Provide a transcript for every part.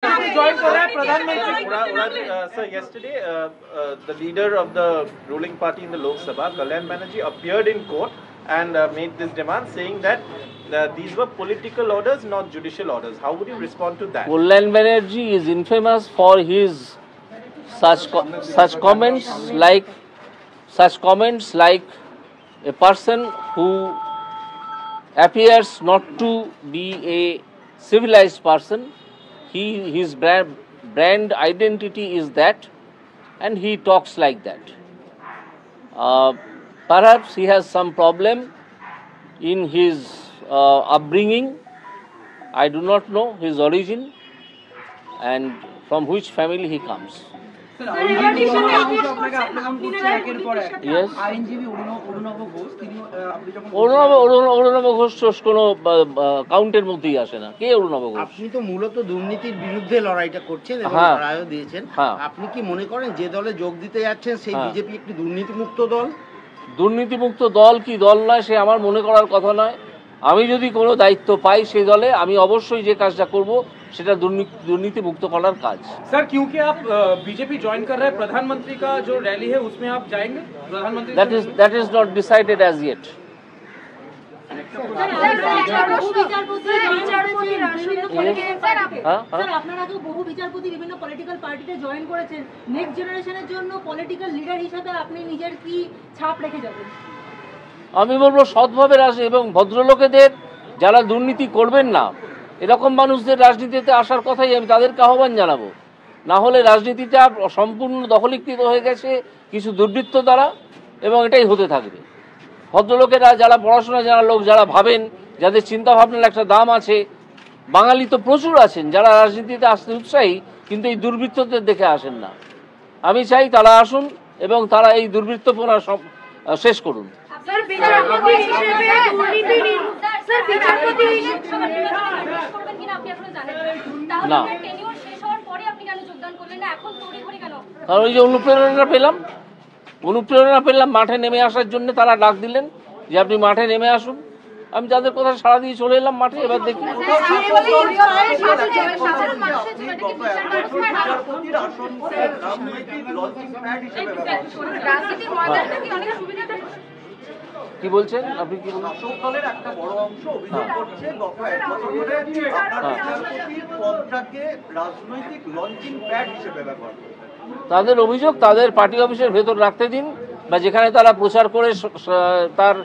Sir, yesterday the leader of the ruling party in the Lok Sabha, Kalyan Banerjee, appeared in court and made this demand, saying that these were political orders, not judicial orders. How would you respond to that? Kalyan Banerjee is infamous for his such comments like a person who appears not to be a civilized person. His brand identity is that, and he talks like that. Perhaps he has some problem in his upbringing. I do not know his origin and from which family he comes. Yes. অরুণব Ghosh কোনো কাউন্টের মধ্যেই আসে না। কে অরুণব ঘোষ? আপনি তো মূলত দুর্নীতির বিরুদ্ধে লড়াইটা করছেন এবং রায়ও দিয়েছেন। আপনি কি মনে করেন যে দলে যোগ দিতে যাচ্ছেন সেই বিজেপি একটি দুর্নীতিমুক্ত দল? দুর্নীতিমুক্ত দল কি দল নয় সে আমার মনে করার কথা নয়। আমি যদি কোনো দায়িত্ব পাই সেই দলে আমি অবশ্যই যে কাজটা করব সেটা दुर्नीति मुक्त करार काज। सर क्योंकि आप बीजेपी ज्वाइन कर रहे हैं, प्रधानमंत्री का जो रैली है उसमें आप जाएंगे? प्रधानमंत्री that is not decided as yet. আপনারা তো বহু বিচারপতি বিভিন্ন পলিটিক্যাল পার্টিতে জয়েন করেছেন, নেক্সট জেনারেশনের জন্য পলিটিক্যাল লিডার হিসেবে আপনি নিজের কি ছাপ রেখে যাবেন? আমি বলবো সৎভাবে এবং ভদ্রলোকেদের যারা দুর্নীতি করবেন না এরকম মানুষদের রাজনীতিতে আসার কথাই আমি তাদেরকে আহ্বান জানাবো। না হলে রাজনীতিটা সম্পূর্ণ দখলীকৃত হয়ে গেছে কিছু দুর্বৃত্ত দ্বারা এবং এটাই হতে থাকবে। ভদ্রলোকেরা যারা পড়াশোনা জানা লোক, যারা ভাবেন, যাদের চিন্তা ভাবনার একটা দাম আছে, বাঙালি তো প্রচুর আছেন যারা রাজনীতিতে আসতে উৎসাহী কিন্তু এই দুর্বৃত্তদের দেখে আসেন না। আমি চাই তারা আসুন এবং তারা এই দুর্বৃত্তপনা শেষ করুন। না, কারণ ওই যে অনুপ্রেরণা পেলাম মাঠে নেমে আসার জন্য, তারা ডাক দিলেন যে আপনি মাঠে নেমে আসুন। আমি তাদের কথা সাড়া দিয়ে চলে এলাম মাঠে। এবার দেখি কি বলছেন আপনি? কি বলছেন? একটা বড় অংশ অভিযোগ করছে গত এক বছর ধরে বিচারপতির পদটাকে রাজনৈতিক লঞ্চিং প্যাড হিসেবে ব্যবহার করে। তাদের অভিযোগ তাদের পার্টি অফিসের ভেতর রাখতে দিন বা যেখানে তারা প্রচার করে তার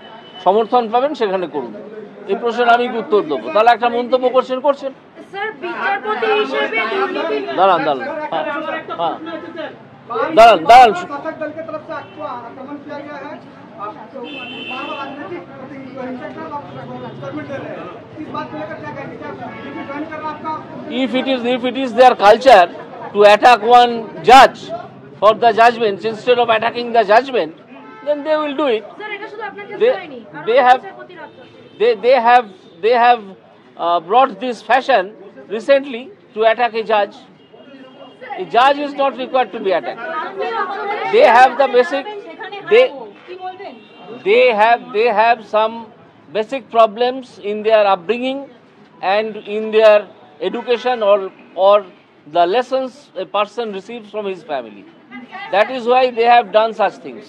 সমর্থন পাবেন সেখানে করুন। এই প্রশ্নের আমি উত্তর দেবো। তাহলে একটা মন্তব্য করছেন দাঁড়ান If it is their culture to attack one judge for the judgment instead of attacking the judgment, then they will do it. They have brought this fashion recently to attack a judge. A judge is not required to be attacked. They have the basic. They have some basic problems in their upbringing and in their education or the lessons a person receives from his family. That is why they have done such things.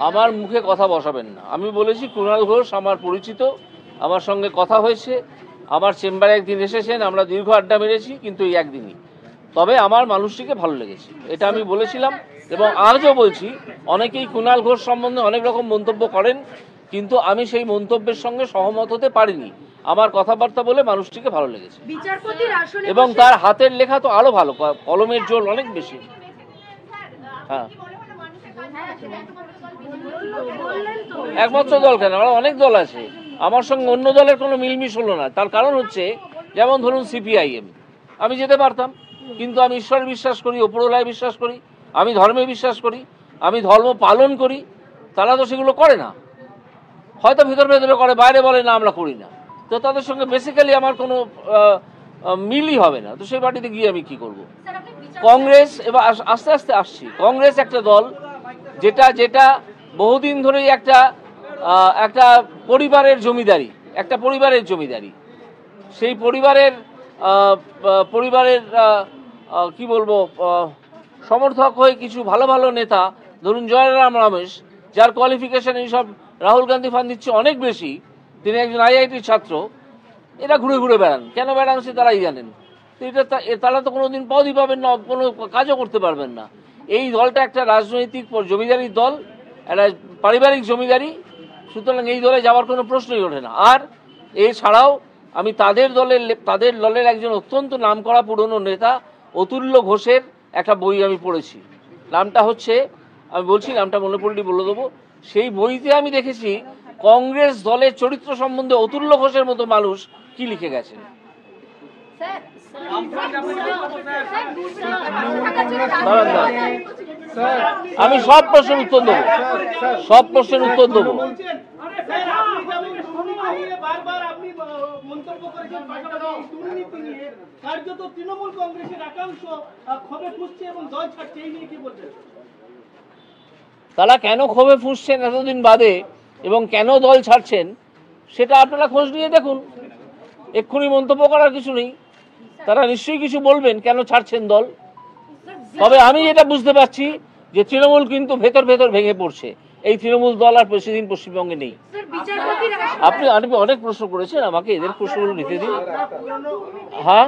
আমার মুখে কথা বসাবেন না। আমি বলেছি কুণাল ঘোষ আমার পরিচিত, আমার সঙ্গে কথা হয়েছে, আমার চেম্বারে একদিন এসেছেন, আমরা দীর্ঘ আড্ডা মেরেছি, কিন্তু এই একদিনই। তবে আমার মানুষটিকে ভালো লেগেছে, এটা আমি বলেছিলাম এবং আজও বলছি। অনেকেই কুণাল ঘোষ সম্বন্ধে অনেক রকম মন্তব্য করেন, কিন্তু আমি সেই মন্তব্যের সঙ্গে সহমত হতে পারিনি। আমার কথাবার্তা বলে মানুষটিকে ভালো লেগেছে এবং তার হাতের লেখা তো আরো ভালো, কলমের জোর অনেক বেশি। হ্যাঁ, একমাত্র দল কেন, আরো অনেক দল আছে। আমার সঙ্গে অন্য দলের কোনো মিলমিশ হলো না। তার কারণ হচ্ছে, যেমন ধরুন CPIM, আমি যেতে পারতাম, কিন্তু আমি ঈশ্বরে বিশ্বাস করি, ওপরওয়ালায় বিশ্বাস করি, আমি ধর্মে বিশ্বাস করি, আমি ধর্ম পালন করি। তারা তো সেগুলো করে না, হয়তো ভেতরে করে, বাইরে বলে না আমরা করি না। তো তাদের সঙ্গে বেসিক্যালি আমার কোনো মিলই হবে না, তো সেই পার্টিতে গিয়ে আমি কি করব? কংগ্রেস, এবার আস্তে আস্তে আসছি, কংগ্রেস একটা দল যেটা বহুদিন ধরেই একটা পরিবারের জমিদারি, সেই পরিবারের কি বলবো, সমর্থক হয়ে কিছু ভালো ভালো নেতা, ধরুন জয়রাম রমেশ, যার কোয়ালিফিকেশন এইসব রাহুল গান্ধী ফান্দির চেয়ে অনেক বেশি, তিনি একজন আইআইটির ছাত্র, এরা ঘুরে ঘুরে বেড়ান, কেন বেড়ান সে তারাই জানেন। তো তারা তো কোনোদিন পদই পাবেন না, কোনো কাজও করতে পারবেন না। এই দলটা একটা রাজনৈতিক জমিদারির দল, একটা পারিবারিক জমিদারি, সুতরাং এই দলে যাওয়ার কোনো প্রশ্নই ওঠে না। আর এছাড়াও আমি তাদের দলের একজন অত্যন্ত নামকরা পুরনো নেতা অতুল্য ঘোষের একটা বই আমি পড়েছি, নামটা হচ্ছে, আমি বলছি নামটা মনে পড়লেই বলে দেবো। সেই বইতে আমি দেখেছি কংগ্রেস দলের চরিত্র সম্বন্ধে অতুল্য ঘোষের মতো মানুষ কি লিখে গেছেন। আমি সব প্রশ্নের উত্তর দেবো, তারা কেন ক্ষোভে ফুঁসছেন এতদিন বাদে এবং কেন দল ছাড়ছেন সেটা আপনারা খোঁজ নিয়ে দেখুন, এক্ষুনি মন্তব্য করার কিছু নেই। তারা নিশ্চয়ই কিছু বলবেন কেন ছাড়ছেন দল। তবে আমি যেটা বুঝতে পারছি যে তৃণমূল কিন্তু ভেতর ভেঙে পড়ছে, এই তৃণমূল দল আর বেশিদিন পশ্চিমবঙ্গে নেই। আপনি অনেক প্রশ্ন করেছেন আমাকে, এদের প্রশ্নগুলো নিতে দিন। হ্যাঁ,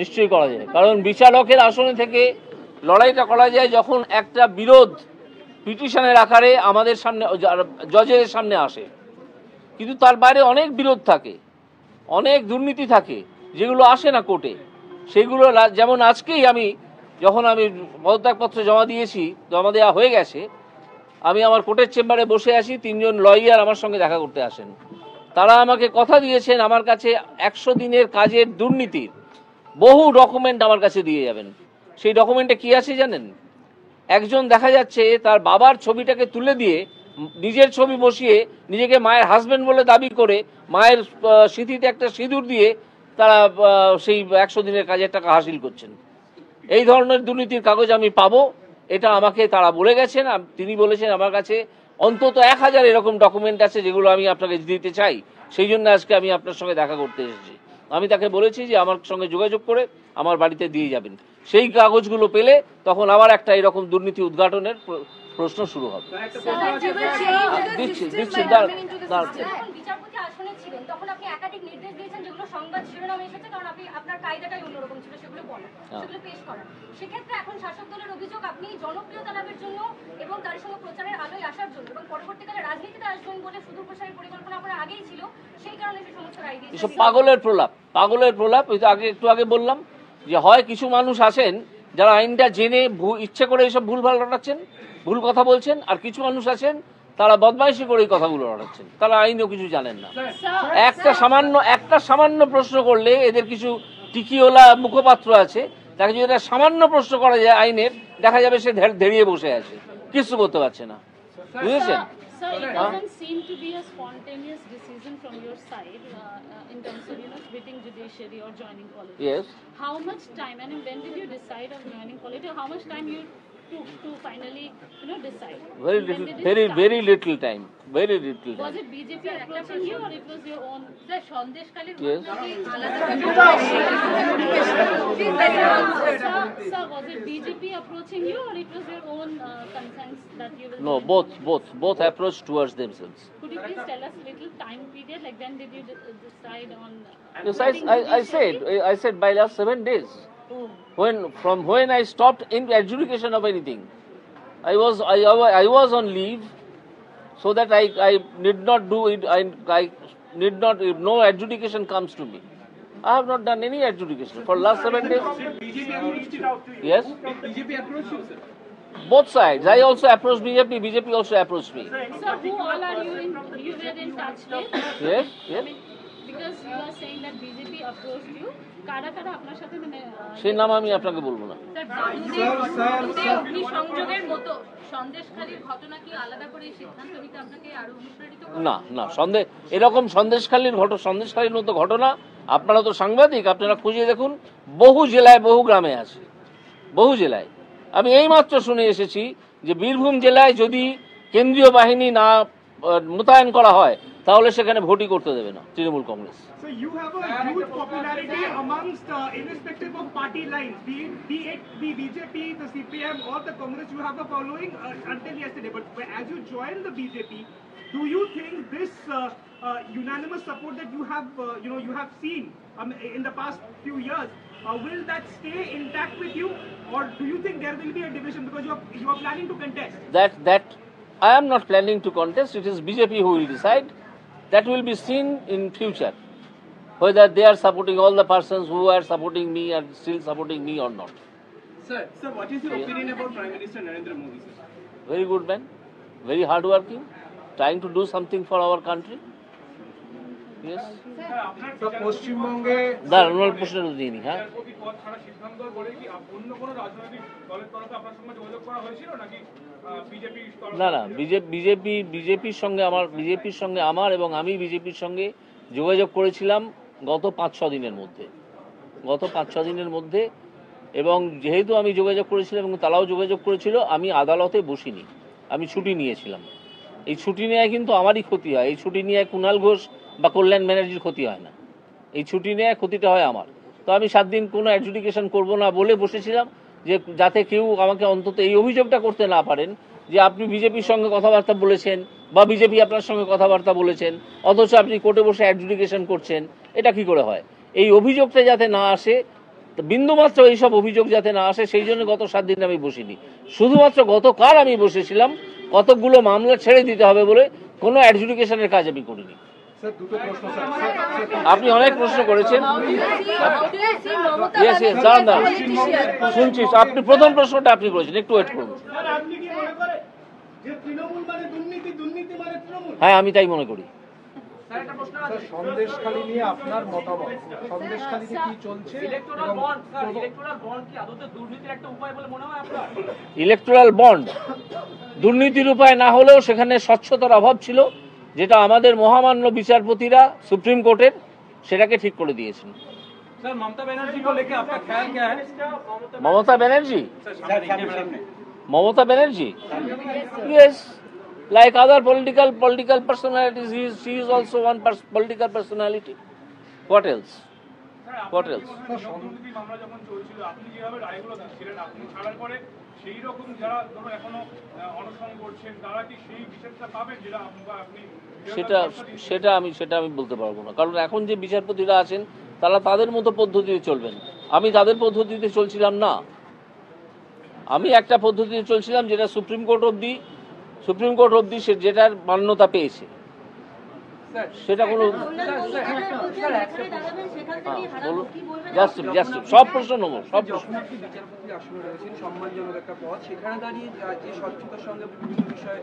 নিশ্চয়ই করা যায়, কারণ বিচারকের আসনে থেকে লড়াইটা করা যায় যখন একটা বিরোধ পিটিশনের আকারে আমাদের সামনে, জজের সামনে আসে। কিন্তু তার বাইরে অনেক বিরোধ থাকে, অনেক দুর্নীতি থাকে, যেগুলো আসে না কোর্টে। সেগুলো যেমন আজকেই যখন আমি পদত্যাগপত্র জমা দেওয়া হয়ে গেছে, আমি আমার কোর্টের চেম্বারে বসে আছি, 3 জন লয়ার আমার সঙ্গে দেখা করতে আসেন। তারা আমাকে কথা দিয়েছেন আমার কাছে 100 দিনের কাজের দুর্নীতির বহু ডকুমেন্ট আমার কাছে দিয়ে যাবেন। সেই ডকুমেন্টে কি আছে জানেন? একজন দেখা যাচ্ছে তার বাবার ছবিটাকে তুলে দিয়ে নিজের ছবি বসিয়ে নিজেকে মায়ের হাজবেন্ড বলে দাবি করে মায়ের স্মৃতিতে একটা সিঁদুর দিয়ে তারা সেই 100 দিনের কাজের টাকা হাসিল করছেন। এই ধরনের দুর্নীতির কাগজ আমি পাবো, এটা আমাকে তারা বলে গেছেন। তিনি বলেছেন আমার কাছে অন্তত 1000 এরকম ডকুমেন্ট আছে যেগুলো আমি আপনাকে দিতে চাই, সেই জন্য আজকে আমি আপনার সঙ্গে দেখা করতে এসেছি। আমি তাকে বলেছি যে আমার সঙ্গে যোগাযোগ করে আমার বাড়িতে দিয়ে যাবেন। সেই কাগজগুলো পেলে তখন আবার একটা এরকম দুর্নীতি উদ্ঘাটনের প্রশ্ন শুরু হবে। এসব পাগলের প্রলাপ। একটু আগে বললাম যে হয় কিছু মানুষ আছেন যারা আইনটা জেনে ইচ্ছে করে এইসব ভুলভাল রটাচ্ছেন, ভুল কথা বলছেন, আর কিছু মানুষ আছেন তারা বদমাইশি করে এই কথাগুলো রটাচ্ছেন, তারা আইনও কিছু জানেন না। একটা সামান্য প্রশ্ন করলে এদের কিছু টিকিওলা মুখপাত্র আছে, তাকে যদি একটা সামান্য প্রশ্ন করা যায় আইনের, দেখা যাবে সে ধেড়িয়ে বসে আছে, কিছু করতে পারছে না। বুঝেছেন? Sir, it doesn't seem to be a spontaneous decision from your side in terms of, quitting judiciary or joining politics. Yes. How much time, and when did you decide of joining politics? How much time you took to finally, decide? Very little time. Was it BJP approaching you, or it was your own? Yes. Sir, was it BJP approaching you, or it was your own concerns that you will? No, both approach towards themselves. Could you please tell us a little time period, like when did you decide on? Yes, I said by last 7 days. From when I stopped in adjudication of anything, I was on leave, so that I need not do it. I need not. If no adjudication comes to me, I have not done any adjudication for last 7 days. BJP reached it out to you. Yes. BJP approached you, sir. both sides. I also approached BJP, BJP also approached me. Sir, who all are you were in touch with? Yes, I yes. mean, because you are saying that BJP approached you, কারা কারা আপনার সাথে মানে সেই নাম আমি আপনাকে বলবো না। অগ্নিসংযোগের মতো সন্দেশখালীর ঘটনা কি আলাদা করে সিদ্ধান্ত নিতে আপনাকে আরো অনুপ্রাণিত করে? না না, এরকম সন্দেশখালীর মতো ঘটনা, আপনারা তো সাংবাদিক, আপনারা খুঁজে দেখুন, বহু জেলায় বহু গ্রামে আছে, বহু জেলায়। আমি এইমাত্র শুনে এসেছি যে বীরভূম জেলায় যদি কেন্দ্রীয় বাহিনী না মোতায়েন করা হয় তাহলে সেখানে ভোটই করতে দেবে না Trinamool Congress. So you have a huge popularity amongst, irrespective of party lines, be it the BJP, the CPM, or the Congress. You have a following until yesterday. But as you join the BJP, do you think this unanimous support that you have, you have seen in the past few years, will that stay intact with you, or do you think there will be a division because you are planning to contest? That I am not planning to contest. It is BJP who will decide. That will be seen in future, whether they are supporting all the persons who are supporting me and still supporting me or not. Sir, what is your opinion about Prime Minister Narendra Modi, sir? Very good man, very hardworking, trying to do something for our country. Yes. পশ্চিমবঙ্গে দাঁড়ানোর প্রশ্ন দিইনি, হ্যাঁ। সিদ্ধান্ত বলে কি অন্য কোনো রাজনৈতিক দলের তরফে আপনার সঙ্গে যোগাযোগ করা হয়েছিল নাকি বিজেপি? না না, বিজেপির সঙ্গে আমার এবং আমি বিজেপির সঙ্গে যোগাযোগ করেছিলাম গত 5-6 দিনের মধ্যে, এবং যেহেতু আমি যোগাযোগ করেছিলাম এবং তারাও যোগাযোগ করেছিল, আমি আদালতে বসিনি, আমি ছুটি নিয়েছিলাম। এই ছুটি নেওয়ায় কিন্তু আমারই ক্ষতি হয়, এই ছুটি নিয়ে কুণাল ঘোষ বা কল্যাণ ব্যানার্জির ক্ষতি হয় না, এই ছুটি নেওয়ায় ক্ষতিটা হয় আমার। তো আমি 7 দিন কোনো অ্যাডজুডিকেশন করব না বলে বসেছিলাম, যে যাতে কেউ আমাকে অন্তত এই অভিযোগটা করতে না পারেন যে আপনি বিজেপির সঙ্গে কথাবার্তা বলেছেন বা বিজেপি আপনার সঙ্গে কথাবার্তা বলেছেন, অথচ আপনি কোর্টে বসে অ্যাডজুডিকেশন করছেন। এটা কি করে হয়? এই অভিযোগটা যাতে না আসে, বিন্দুমাত্র এইসব অভিযোগ যাতে না আসে, সেই জন্য গত 7 দিন আমি বসিনি। শুধুমাত্র গতকাল আমি বসেছিলাম কতকগুলো মামলা ছেড়ে দিতে হবে বলে, কোনো অ্যাডজুডিকেশনের কাজ আমি করিনি। আপনি অনেক প্রশ্ন করেছেন, শুনছি। আপনি প্রথম প্রশ্নটা আপনি করেছেন, একটু ওয়েট করুন। হ্যাঁ, আমি তাই মনে করি। সন্দেশখালী নিয়ে আপনার মতামত, সন্দেশখালীতে কি চলছে? ইলেকটোরাল বন্ড দুর্নীতির উপায় না হলেও সেখানে স্বচ্ছতার অভাব ছিল, যেটা আমাদের মহামান্য বিচারপতিরা সুপ্রিম কোর্টের সেটাকে ঠিক করে দিয়েছেন। মমতা ব্যানার্জি को लेके आपका ख्याल क्या है? Mamata Banerjee? Yes, like other political personalities, she is also one political personality. What else? মামলা যখন চলছিল, আপনি যেভাবে রায়গুলো দিচ্ছিলেন, আপনি ছাড়ার পরে সেই রকম যারা ধরো এখনো অনশন করছেন, তারা কি সেই বিচারটা পাবেন যেটা আপনি? সেটা আমি বলতে পারবো না, কারণ এখন যে বিচারপতিরা আছেন তারা তাদের মতো পদ্ধতিতে চলবেন। আমি তাদের পদ্ধতিতে চলছিলাম না, আমি একটা পদ্ধতিতে চলছিলাম যেটা সুপ্রিম কোর্ট অবধি যেটার মান্যতা পেয়েছে, সেটা কোনো সব প্রশ্ন নেবো, সব প্রশ্ন। সম্মানজনক একটা পদ, সেখানে দাঁড়িয়ে যে স্বচ্ছতার সঙ্গে বিভিন্ন বিষয়ে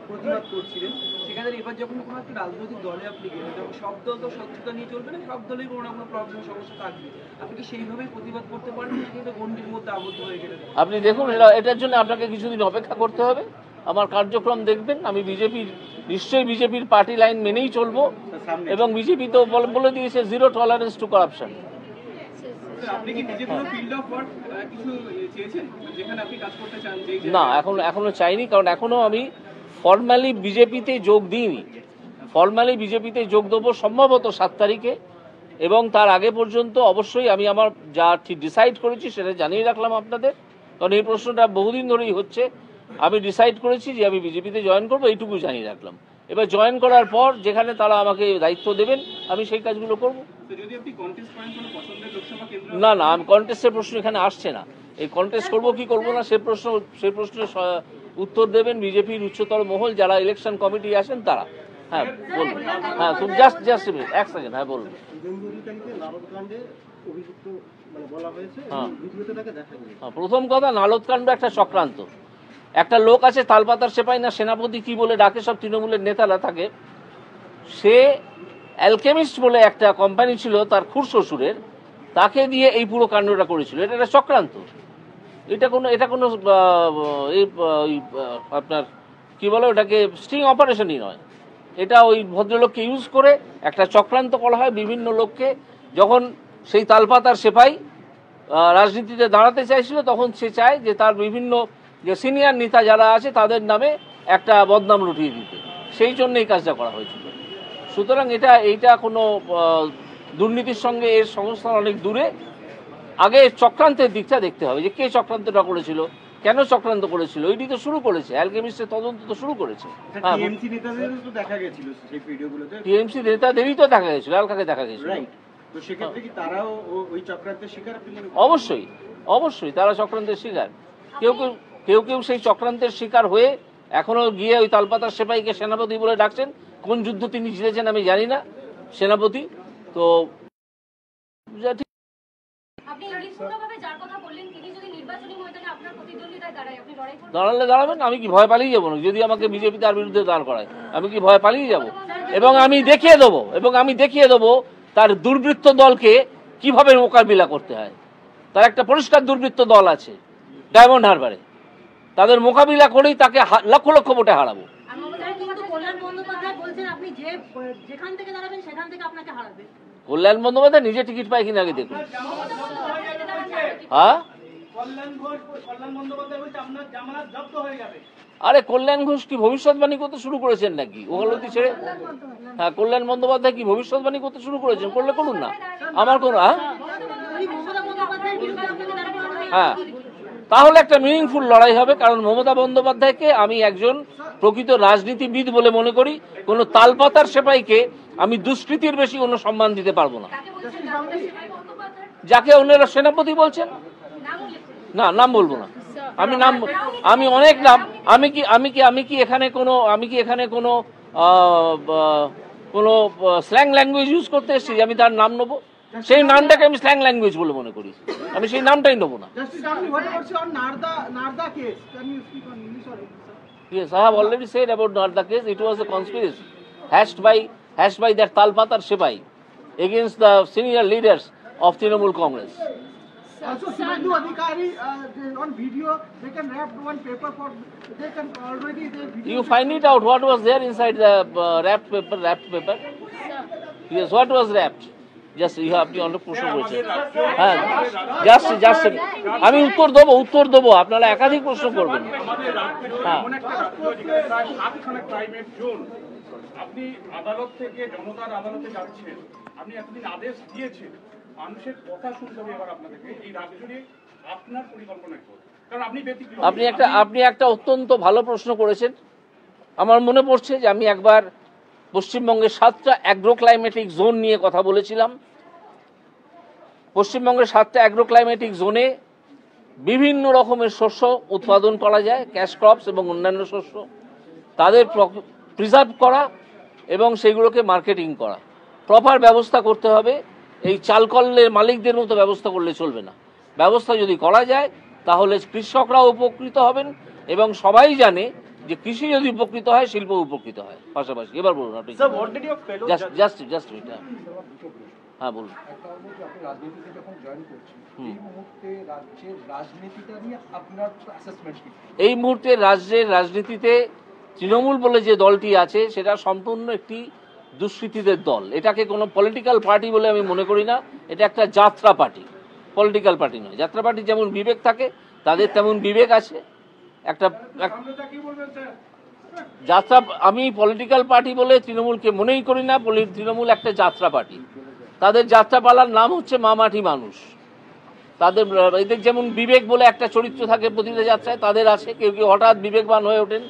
প্রতিবাদ করছিলেন, সেখানে এবার যখন কোনো একটা রাজনৈতিক দলে আপনি গেলেন, যখন সব দল তো স্বচ্ছতা নিয়ে চলবে না, সব দলেই কোনো না কোনো প্রবলেম সমস্যা থাকবে, আপনি কি সেইভাবেই প্রতিবাদ করতে পারেন না কিন্তু গণ্ডির মধ্যে আবদ্ধ হয়ে গেলেন? আপনি দেখুন, এটার জন্য আপনাকে কিছুদিন অপেক্ষা করতে হবে। আমার কার্যক্রম দেখবেন, আমি নিশ্চয়ই বিজেপির পার্টি লাইন মেনেই চলবো, এবং বিজেপি তো বলে দিয়েছে জিরো টলারেন্স টু করাপশন। না, এখনো চাইনি, কারণ এখনো আমি ফর্মালি বিজেপিতে যোগ দিইনি। ফর্মালি বিজেপিতে যোগ দেবো সম্ভবত 7 তারিখে, এবং তার আগে পর্যন্ত অবশ্যই আমি আমার যা ঠিক ডিসাইড করেছি সেটা জানিয়ে রাখলাম আপনাদের, কারণ এই প্রশ্নটা বহুদিন ধরেই হচ্ছে। আমি ডিসাইড করেছি যে আমি বিজেপিতে জয়েন করবো, এইটুকু জানিয়ে রাখলাম। এবার জয়েন করার পর যেখানে তারা আমাকে দায়িত্ব দেবেন আমি সেই কাজগুলো করব। না, আমি কন্টেস্টের প্রশ্ন এখানে আসছে না। এই কন্টেস্ট করবো কি করবো না সেই প্রশ্নের উত্তর দেবেন বিজেপির উচ্চতর মহল, যারা ইলেকশন কমিটি আসেন তারা। হ্যাঁ বলুন, হ্যাঁ জাস্ট এক সেকেন্ড, হ্যাঁ বলুন। প্রথম কথা, নালদকাণ্ড একটা চক্রান্ত, একটা লোক আছে তালপাতার সেপাই না সেনাপতি কি বলে ডাকে সব তৃণমূলের নেতারা থাকে, সে অ্যালকেমিস্ট বলে একটা কোম্পানি ছিল তার খুড়শ্বশুরের, তাকে দিয়ে এই পুরো কাণ্ডটা করেছিল। এটা একটা চক্রান্ত, এটা কোনো আপনার কি বলে ওটাকে স্টিং অপারেশনই নয়, এটা ওই ভদ্রলোককে ইউজ করে একটা চক্রান্ত করা হয় বিভিন্ন লোককে। যখন সেই তালপাতার সেপাই রাজনীতিতে দাঁড়াতে চাইছিল তখন সে চায় যে তার বিভিন্ন যে সিনিয়র নেতা যারা আছে তাদের নামে একটা বদনাম লুটিয়ে দিতে, সেই জন্য এই কাজটা করা হয়েছিল। সুতরাং এইটা কোনো দুর্নীতির সঙ্গে এর সংস্থান অনেক দূরে। আগে চক্রান্তের দিকটা দেখতে হবে যে কে চক্রান্তটা করেছিল, কেন চক্রান্ত করেছিল, ওইটি তো শুরু করেছে, অ্যালকেমিস্টের তদন্ত তো শুরু করেছে। টিএমসি নেতাদেরও তো দেখা গেছিল সেই ভিডিওগুলোতে, টিএমসি নেতাদেরই তো দেখা গেছিল, আর কাকে দেখা গেছিল? তো সেক্ষেত্রে কি তারাও ওই চক্রান্তের শিকার? অবশ্যই অবশ্যই তারা চক্রান্তের শিকার। কেউ সেই চক্রান্তের শিকার হয়ে এখনো গিয়ে ওই তালপাতার সেপাইকে সেনাপতি বলে ডাকছেন। কোন যুদ্ধ তিনি জিতেছেন আমি জানি না, সেনাপতি তো। দাঁড়ালে দাঁড়াবেন, আমি কি ভয় পালিয়ে যাবো না? যদি আমাকে বিজেপি তার বিরুদ্ধে দাঁড় করায় আমি কি ভয় পালিয়ে যাব? এবং আমি দেখিয়ে দেবো তার দুর্বৃত্ত দলকে কিভাবে মোকাবিলা করতে হয়। তার একটা পরিষ্কার দুর্বৃত্ত দল আছে ডায়মন্ড হারবারে, তাদের মোকাবিলা করেই তাকে লক্ষ লক্ষ ভোটে হারাবো। কল্যাণ বন্দ্যোপাধ্যায় নিজে টিকিট পায় কিনা আগে দেখুন। হ্যাঁ, আরে কল্যাণ ঘোষ কি ভবিষ্যৎবাণী করতে শুরু করেছেন নাকি ওকালতি ছেড়ে? হ্যাঁ, কল্যাণ বন্দ্যোপাধ্যায় কি ভবিষ্যৎবাণী করতে শুরু করেছেন? করলে করুন না, আমার কোনো হ্যাঁ, তাহলে একটা মিনিংফুল লড়াই হবে। কারণ মমতা বন্দ্যোপাধ্যায়কে আমি একজন প্রকৃত রাজনীতিবিদ বলে মনে করি, কোনো তালপাতার সেপাইকে আমি দুষ্কৃতির বেশি কোনো সম্মান দিতে পারবো না। যাকে অন্যরা সেনাপতি বলছেন, না নাম বলবো না, আমি অনেক নাম, আমি কি এখানে কোনো স্ল্যাং ল্যাঙ্গুয়েজ ইউজ করতে এসেছি আমি তার নাম নেবো? সেই নামটাকে আমি স্ল্যাং ল্যাঙ্গুয়েজ বলে মনে করি, আমি সেই নামটাই নেবো না। Yes, I have already said about Narda case. It was a conspiracy hatched by that Talpatar Sepai against the senior leaders of Trinamool Congress. Also, Subhanshu Adhikari, on video, they can wrap one paper for. They can already. You find it out. What was there inside the wrapped paper? Yes, what was wrapped? Just you have to অনেক প্রশ্ন করেছেন। হ্যাঁ, just আমি উত্তর দেবো, আপনারা একাধিক প্রশ্ন করবেন। হ্যাঁ, আপনি আদালত থেকে জনতার আদালতে যাচ্ছেন, আপনি এতদিন আদেশ দিয়েছেন, মানুষের কথা শুনতে হবে এবার আপনাদেরকে। এই রাজ্যে আপনার পরিকল্পনা কি? কারণ আপনি একটা অত্যন্ত ভালো প্রশ্ন করেছেন। আমার মনে পড়ছে যে আমি একবার পশ্চিমবঙ্গের 7টা অ্যাগ্রো ক্লাইমেটিক জোন নিয়ে কথা বলেছিলাম। পশ্চিমবঙ্গের 7টা অ্যাগ্রো ক্লাইমেটিক জোনে বিভিন্ন রকমের শস্য উৎপাদন করা যায়, ক্যাশ ক্রপস এবং অন্যান্য শস্য, তাদের প্রিজার্ভ করা এবং সেইগুলোকে মার্কেটিং করা, প্রপার ব্যবস্থা করতে হবে। এই চালকলের মালিকদের মতো ব্যবস্থা করলে চলবে না। ব্যবস্থা যদি করা যায় তাহলে কৃষকরাও উপকৃত হবেন এবং সবাই জানে যে কৃষি যদি উপকৃত হয় শিল্প উপকৃত হয় পাশাপাশি। এবার বলুন আপনি। জাস্ট হ্যাঁ বলুন। এই মুহূর্তে রাজ্যের রাজনীতিতে তৃণমূল বলে যে দলটি আছে সেটা সম্পূর্ণ একটি দুষ্কৃতীদের দল। এটাকে কোনো পলিটিক্যাল পার্টি বলে আমি মনে করি না। এটা একটা যাত্রা পার্টি, পলিটিক্যাল পার্টি নয়। যাত্রা পার্টি যেমন বিবেক থাকে তাদের তেমন বিবেক আছে। একটা যাত্রা, আমি পলিটিক্যাল পার্টি বলে তৃণমূলকে মনেই করি না। তৃণমূল একটা যাত্রা পার্টি। তাদের যাত্রাপালার নাম হচ্ছে মামাটি মানুষ। তাদের এদের যেমন বিবেক বলে একটা চরিত্র থাকে প্রতিটা যাত্রায়, তাদের আছে। কেউ কেউ হঠাৎ বিবেকবান হয়ে ওঠেন,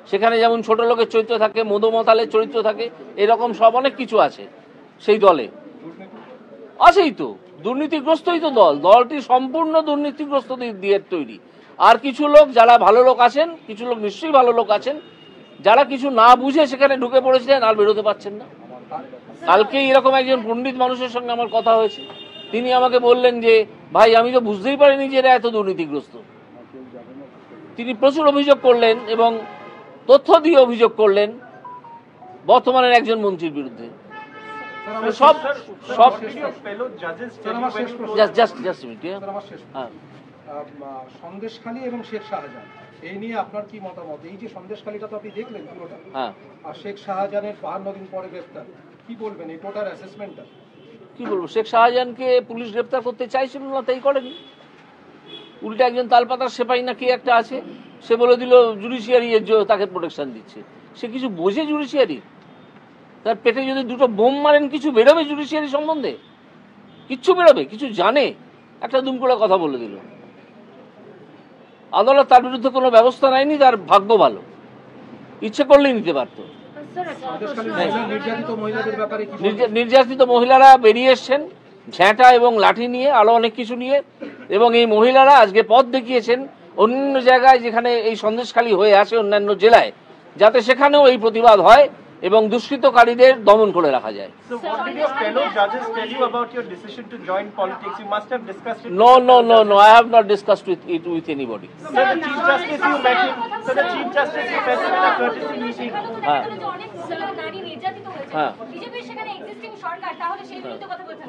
সেখানে যেমন ছোট লোকের চরিত্র থাকে, মধুমতালের চরিত্র থাকে, এরকম সব অনেক কিছু আছে সেই দলে। আছেই তো, দুর্নীতিগ্রস্তই তো দলটি সম্পূর্ণ দুর্নীতিগ্রস্ত দিয়ে তৈরি। আর কিছু লোক যারা ভালো লোক আছেন, কিছু লোক নিশ্চয়ই ভালো লোক আছেন, যারা কিছু না বুঝে সেখানে ঢুকে পড়েছিলেন আর বেরোতে পারছেন না। কালকেই এরকম একজন পণ্ডিত মানুষের সঙ্গে আমার কথা হয়েছে, তিনি আমাকে বললেন যে ভাই আমি তো বুঝতেই পারিনি যে এরা এত দুর্নীতিগ্রস্ত। তিনি প্রচুর অভিযোগ করলেন এবং তথ্য দিয়ে অভিযোগ করলেন বর্তমানের একজন মন্ত্রীর বিরুদ্ধে। সব সব সন্দেশখালী এবং শেখ শাহজাহান এই নিয়ে আপনার কি মতামত? এই যে সন্দেশখালীটা তো আপনি দেখলেন পুরোটা, আর শেখ শাহজাহানের 52 দিন পরে গ্রেফতার, কি বলবেন এই টোটাল অ্যাসেসমেন্টটা? কি বলবো, শেখ শাহজাহানকে পুলিশ গ্রেফতার করতে চাইছিল না, তাই করেনি। উল্টে একজন তালপাতার সেপাই না কি একটা আছে, সে বলে দিল জুডিশিয়ারি তাকে প্রোটেকশন দিচ্ছে। সে কিছু বোঝে জুডিশিয়ারি? তার পেটে যদি দুটো বোম মারেন কিছু বেরোবে জুডিশিয়ারি সম্বন্ধে? কিচ্ছু বেরোবে? কিছু জানে? একটা দুম করে কথা বলে দিল। আদালত তার বিরুদ্ধে কোনো ব্যবস্থা নেয়নি, তার ভাগ্য ভালো, ইচ্ছে করলেই নিতে পারত। নির্যাতিত মহিলারা বেরিয়ে এসছেন ঝ্যাঁটা এবং লাঠি নিয়ে, আরো অনেক কিছু নিয়ে, এবং এই মহিলারা আজকে পথ দেখিয়েছেন অন্য জায়গায় যেখানে এই সন্দেশখালী হয়ে আসে অন্যান্য জেলায়, যাতে সেখানেও এই প্রতিবাদ হয় এবং দুষ্কৃতকারীদের দমন করে রাখা যায়। So what did your fellow judges tell you about your decision to join politics? You must have discussed it. No. I have not discussed it with anybody. So the Chief Justice you met him. So the Chief Justice you met him in a courtesy meeting.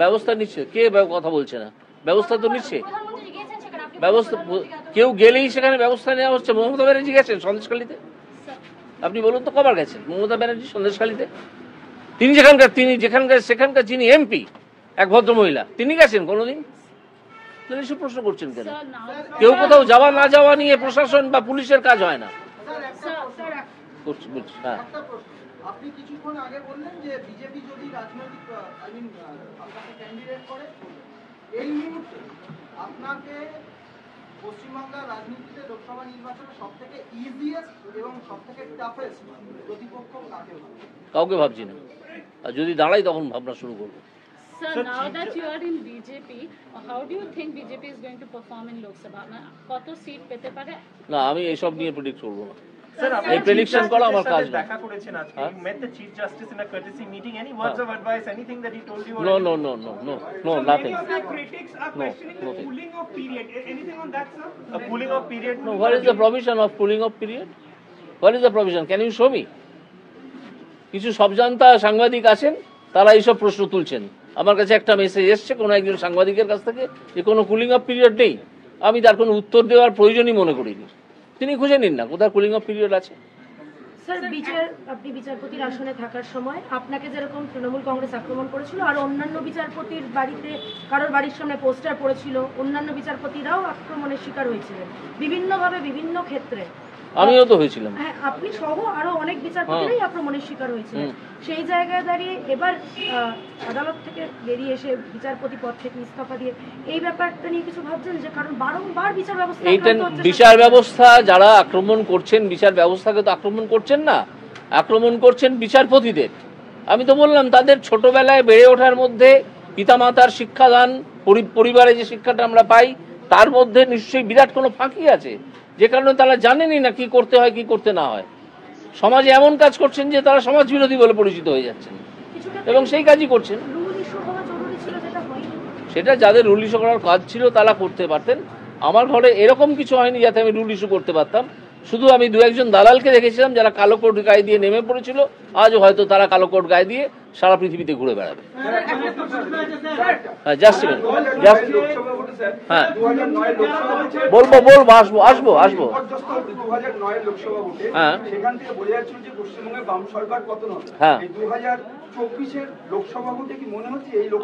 ব্যবস্থা নিচ্ছে কে? কথা বলছে না, ব্যবস্থা তো নিচ্ছে। ব্যবস্থা কেউ গেলেই সেখানে ব্যবস্থা নেওয়া হচ্ছে। মমতা ব্যানার্জি গেছেন সন্দেশখালীতে? আপনি বলুন তো কবার গেছেন মমতা ব্যানার্জি সন্দেশখালীতে? তিনি সেখানকার যিনি এমপি, এক ভদ্র মহিলা, তিনি গেছেন কোনোদিন? এসব প্রশ্ন করছেন কেন? কেউ কোথাও যাওয়া না যাওয়া নিয়ে প্রশাসন বা পুলিশের কাজ হয় না। আপনি কিছুক্ষণ আগে বললেন যে বিজেপি যদি রাজনৈতিক আপনাকে ক্যান্ডিডেট করে, এই মুহূর্তে আপনাকে পশ্চিমবাংলার রাজনীতিতে লোকসভা নির্বাচনে সবথেকে ইজিয়েস্ট এবং সবথেকে টাফেস্ট প্রতিপক্ষ কাকে ভাবছেন? কাউকে ভাবছি না, আর যদি দাঁড়াই তখন ভাবনা শুরু করবো। Sir, now that you are in BJP, how do you think BJP is going to perform in Lok Sabha? কত সিট পেতে পারে? না, আমি এইসব নিয়ে প্রেডিক্ট করবো না। এই প্রেডিকশন করা আমার কাজ না। দেখা করেছেন আজকে, you met the Chief Justice in a courtesy meeting. Any words of advice, anything that he told you? No, nothing. Critics are questioning the cooling off period. Anything on that, sir? A cooling off period? No, what is the provision of cooling off period? What is the provision? Can you show me? কিছু সবজান্তা সাংবাদিক আছেন, তারা এইসব প্রশ্ন তুলছেন। আমার কাছে একটা মেসেজ এসছে কোনো একজন সাংবাদিকের কাছ থেকে যে কোনো কুলিং অফ পিরিয়ড নেই। আমি তার কোনো উত্তর দেওয়ার প্রয়োজনই মনে করিনি। তিনি খুঁজে নিন না কোথায় কুলিং অফ পিরিয়ড আছে। স্যার, আপনি বিচারপতির আসনে থাকার সময় আপনাকে যেরকম তৃণমূল কংগ্রেস আক্রমণ করেছিল, আর অন্যান্য বিচারপতির বাড়িতে কারোর বাড়ির সামনে পোস্টার পড়েছিল, অন্যান্য বিচারপতিরাও আক্রমণের শিকার হয়েছিলেন বিভিন্নভাবে বিভিন্ন ক্ষেত্রে। আমিও তো হয়েছিলাম। হ্যাঁ, আপনি সহ আরো অনেক বিচারপতিরাই আক্রমণের শিকার হয়েছিলেন। সেই জায়গায় দাঁড়িয়ে এবার আদালত থেকে বেরিয়ে এসে বিচারপতি পদ থেকে ইস্তফা দিয়ে এই ব্যাপারটা নিয়ে কিছু ভাবছেন? যে কারণ বারংবার বিচার ব্যবস্থা যারা আক্রমণ করছেন, বিচার ব্যবস্থাকে তো আক্রমণ করছেন না, আক্রমণ করছেন বিচারপতিদের। আমি তো বললাম তাদের ছোটবেলায় বেড়ে ওঠার মধ্যে পিতামাতার শিক্ষাদান, পরিবারে যে শিক্ষাটা আমরা পাই তার মধ্যে নিশ্চয়ই বিরাট কোনো ফাঁকি আছে, যে কারণে তারা জানেনই না কি করতে হয় কি করতে না হয়। সমাজে এমন কাজ করছেন যে তারা সমাজ বিরোধী বলে পরিচিত হয়ে যাচ্ছেন এবং সেই কাজই করছেন। সেটা যাদের রুল ইস্যু করার কাজ ছিল তারা করতে পারতেন। আমার ঘরে এরকম কিছু হয়নি যাতে আমি রুল ইস্যু করতে পারতাম। শুধু আমি দু একজন দালালকে দেখেছিলাম যারা কালো কোট গায়ে দিয়ে নেমে পড়েছিল, আজও হয়তো তারা কালো কোট গায়ে দিয়ে সারা পৃথিবীতে ঘুরে বেড়াবে। হ্যাঁ, বলবো আসবো। হ্যাঁ,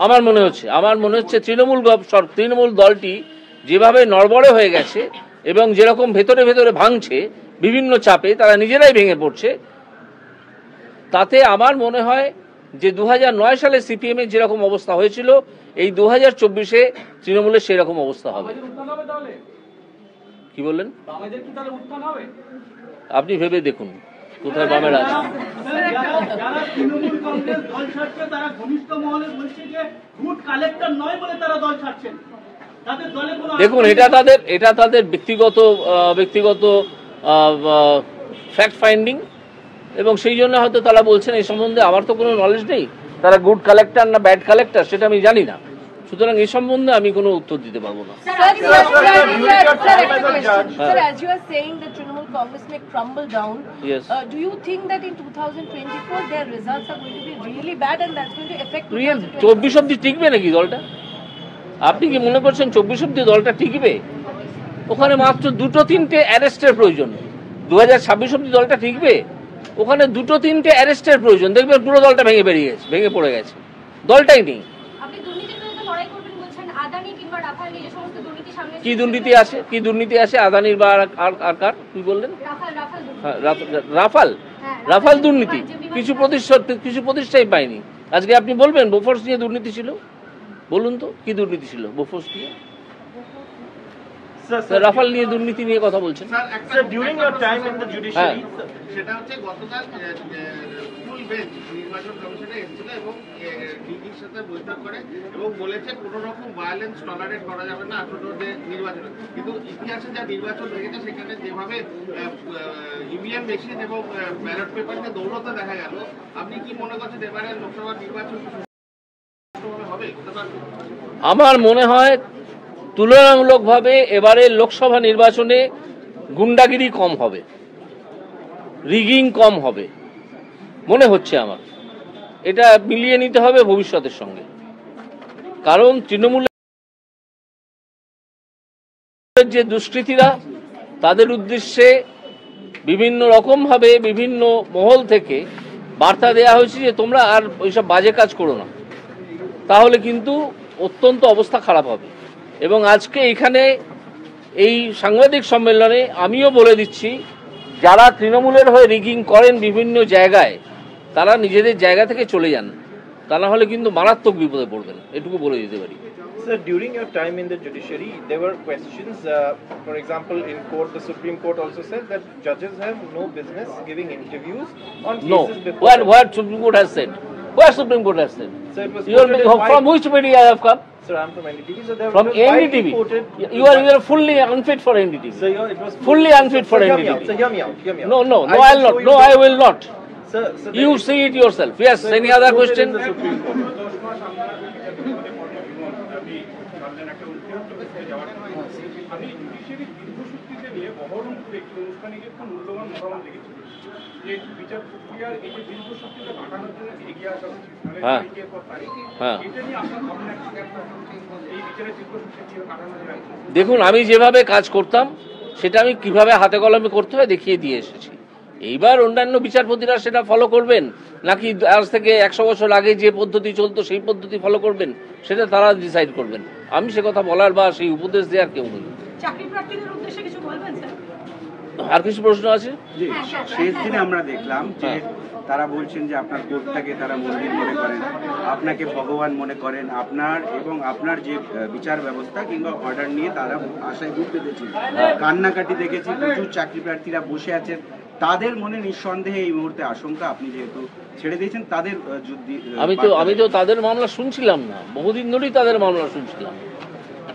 আমার মনে হচ্ছে তৃণমূল দলটি যেভাবে নড়বড়ে হয়ে গেছে এবং যেরকম ভেতরে ভেতরে ভাঙছে বিভিন্ন চাপে, তারা নিজেরাই ভেঙে পড়ছে, তাতে আমার মনে হয় যে 2009 সালে সিপিএম এর যেরকম অবস্থা হয়েছিল এই 2024-এ তৃণমূলের সেরকম অবস্থা হবে। কি বললেন? আপনি ভেবে দেখুন কোথায় বামের আছে। দেখুন, এটা তাদের ব্যক্তিগত ফ্যাক্ট ফাইন্ডিং এবং সেই জন্য হয়তো তারা বলছেন। এই সম্বন্ধে আমার তো কোনো নলেজ নেই, তারা গুড কালেক্টর না ব্যাড কালেক্টর সেটা আমি জানি না, সুতরাং এই সম্বন্ধে আমি কোনো উত্তর দিতে পারবো না। Sir, as you are saying that Trinamool Congress may crumble down, yes. Do you think that in 2024 their results are going to be really bad and that's going to affect 24 অব্দি টিকবে নাকি দলটা? আপনি কি মনে করছেন 24 অব্দি দলটা টিকবে? ওখানে মাত্র 2-3টে অ্যারেস্টের প্রয়োজন। 2026 অব্দি দলটা টিকবে? ওখানে 2-3টে অ্যারেস্টের প্রয়োজন। দেখবেন পুরো দলটা ভেঙে পড়ে গেছে, দলটাই নেই। কি দুর্নীতি আছে? কি দুর্নীতি আছে আদানির বা আর কার? কি বললেন? রাফাল দুর্নীতি কিছু প্রতিষ্ঠাই পায়নি। আজকে আপনি বলবেন বোফোর্স নিয়ে দুর্নীতি ছিল? বলুন তো কি দুর্নীতি ছিল বোফোর্স নিয়ে? রাফাল নিয়ে দুর্নীতি নিয়ে কথা বলছেন। During your time in the judiciary, সেটা হচ্ছে গতকাল ফুল বেঞ্চ নির্বাচন কমিশনে এসেছিল এবং ডিজির সাথে বৈঠক করে এবং বলেছে কোনো রকম ভায়োলেন্স টলারেট করা যাবে না 18 যে নির্বাচন। কিন্তু ইতিহাসে যা নির্বাচন হয়েছে সেখানে যেভাবে ইভিএম মেশিন এবং ব্যালট পেপারকে দৌড়তে দেখা গেল, আপনি কি মনে করছেন এবারে লোকসভা নির্বাচন হবে? আমার মনে হয় তুলনামূলকভাবে এবারে লোকসভা নির্বাচনে গুন্ডাগিরি কম হবে, রিগিং কম হবে মনে হচ্ছে আমার। এটা মিলিয়ে নিতে হবে ভবিষ্যতের সঙ্গে, কারণ তৃণমূলের যে দুষ্কৃতীরা তাদের উদ্দেশ্যে বিভিন্ন রকমভাবে বিভিন্ন মহল থেকে বার্তা দেওয়া হয়েছে যে তোমরা আর ওইসব বাজে কাজ করো না, তাহলে কিন্তু অত্যন্ত অবস্থা খারাপ হবে। এবং আজকে এখানে এই সাংবাদিক সম্মেলনে আমিও বলে দিচ্ছি, যারা তৃণমূলের হয়ে রিগিং করেন বিভিন্ন জায়গায় তারা নিজেদের জায়গা থেকে চলে যান, তা না হলে কিন্তু মারাত্মক বিপদে পড়বেন, এটুকু বলে দিতে পারি। Sir, during your time in the judiciary, there were questions. For example, in court, the Supreme Court also said that judges have no business giving interviews on cases before. What Supreme Court has said? Where Supreme Court has said? Sir, it was from which media I have come? Sir, I'm from NDTV. So there from NDTV. You are fully unfit for NDTV. Sir, it was fully unfit for NDTV. Sir, hear me out. No, I'll not. No, I will not. Sir, you see it yourself. Yes. Any other question? দেখুন, আমি যেভাবে কাজ করতাম সেটা আমি কিভাবে হাতে কলমে করতে হয় দেখিয়ে দিয়ে এসেছি। এইবার অন্যান্য বিচারপতিরা সেটা ফলো করবেন নাকি আজ থেকে 100 বছর আগে যে পদ্ধতি চলতো সেই পদ্ধতি ফলো করবেন, সেটা তারা ডিসাইড করবেন। আমি সে কথা বলার বা সেই উপদেশ দেওয়ার কেউ নই। আর কিছু প্রশ্ন আছে? শেষ দিনে আমরা দেখলাম যে তারা বলছেন যে আপনার কোর্টটাকে তারা মন্দির মনে করেন, আপনাকে ভগবান মনে করেন, আপনার এবং আপনার যে বিচার ব্যবস্থা কিংবা অর্ডার নিয়ে তারা আশায় বুক পেতেছিল। কান্নাকাটি দেখেছি, প্রচুর চাকরি প্রার্থীরা বসে আছেন, তাদের মনে নিঃসন্দেহে এই মুহূর্তে আশঙ্কা, আপনি যেহেতু ছেড়ে দিয়েছেন তাদের আমি তো তাদের মামলা শুনছিলাম না, বহুদিন ধরেই তাদের মামলা শুনছিলাম,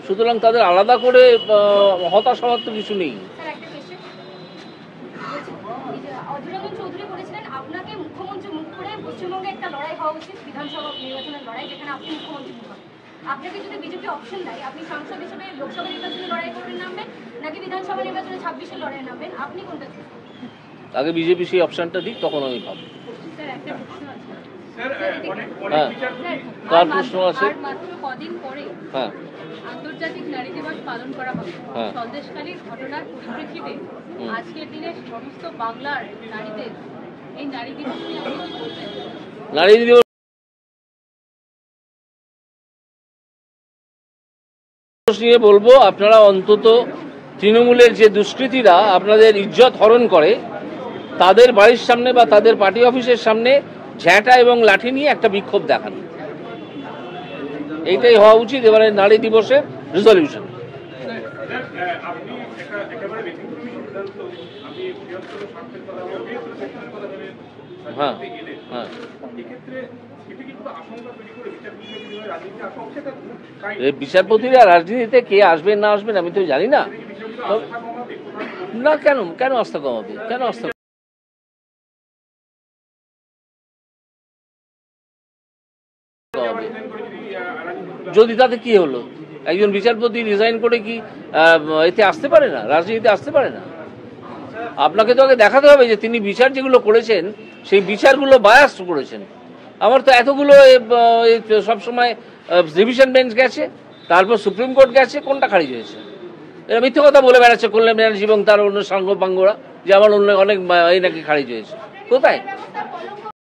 সুতরাং তাদের আলাদা করে হতাশ হওয়ার তো কিছু নেই। আপনাকে মুখ্যমন্ত্রী মুখ করে পশ্চিমবঙ্গে একটা লড়াই হওয়া উচিত, বিধানসভা নির্বাচনের লড়াই, যেখানে আপনি মুখ্যমন্ত্রী হবেন। আপনাকে যদি বিজেপি অপশন দেয়, আপনি সাংসদ হিসেবে লোকসভা নির্বাচনে লড়াই করবেন নামবেন নাকি বিধানসভা নির্বাচনে 26-এ লড়াই নামবেন, আপনি কোনটা চুজ করবেন? আগে বিজেপি সেই অপশনটা দিক, তখন আমি ভাববো। স্যার, একটা প্রশ্ন আছে। কার প্রশ্ন আছে? মাত্র কদিন পরে আন্তর্জাতিক নারী দিবস পালন করা হবে। সন্দেশখালীর ঘটনার পরিপ্রেক্ষিতে আজকের দিনে সমস্ত বাংলার নারীদের এই নারী দিবস নিয়ে আপনি কি বলবেন? নারী দিবস নিয়ে বলবো, আপনারা অন্তত তৃণমূলের যে দুষ্কৃতীরা আপনাদের ইজ্জত হরণ করে তাদের বাড়ির সামনে বা তাদের পার্টি অফিসের সামনে ঝ্যাঁটা এবং লাঠি নিয়ে একটা বিক্ষোভ দেখান, এইটাই হওয়া উচিত এবারে নারী দিবসের রেজলিউশন। বিচারপতিরা রাজনীতিতে কে আসবেন না আসবেন আমি তো জানি না। না, কেন আস্থা কমাবে? কেন আস্থা কমাবে? যদি তাতে কি হলো? একজন বিচারপতি রিজাইন করে কি এতে আসতে পারে না, রাজনীতিতে আসতে পারে না? আপনাকে তো আগে দেখাতে হবে যে তিনি বিচার যেগুলো করেছেন সেই বিচারগুলো বায়াস করেছেন। আমার তো এতগুলো সবসময় ডিভিশন বেঞ্চ গেছে, তারপর সুপ্রিম কোর্ট গেছে, কোনটা খারিজ হয়েছে? এরা মিথ্যে কথা বলে বেড়াচ্ছে কল্যাণ ব্যানার্জি এবং তার অন্য সাঙ্গপাঙ্গরা যে আমার অন্য অনেক এই নাকি খারিজ হয়েছে। কোথায়?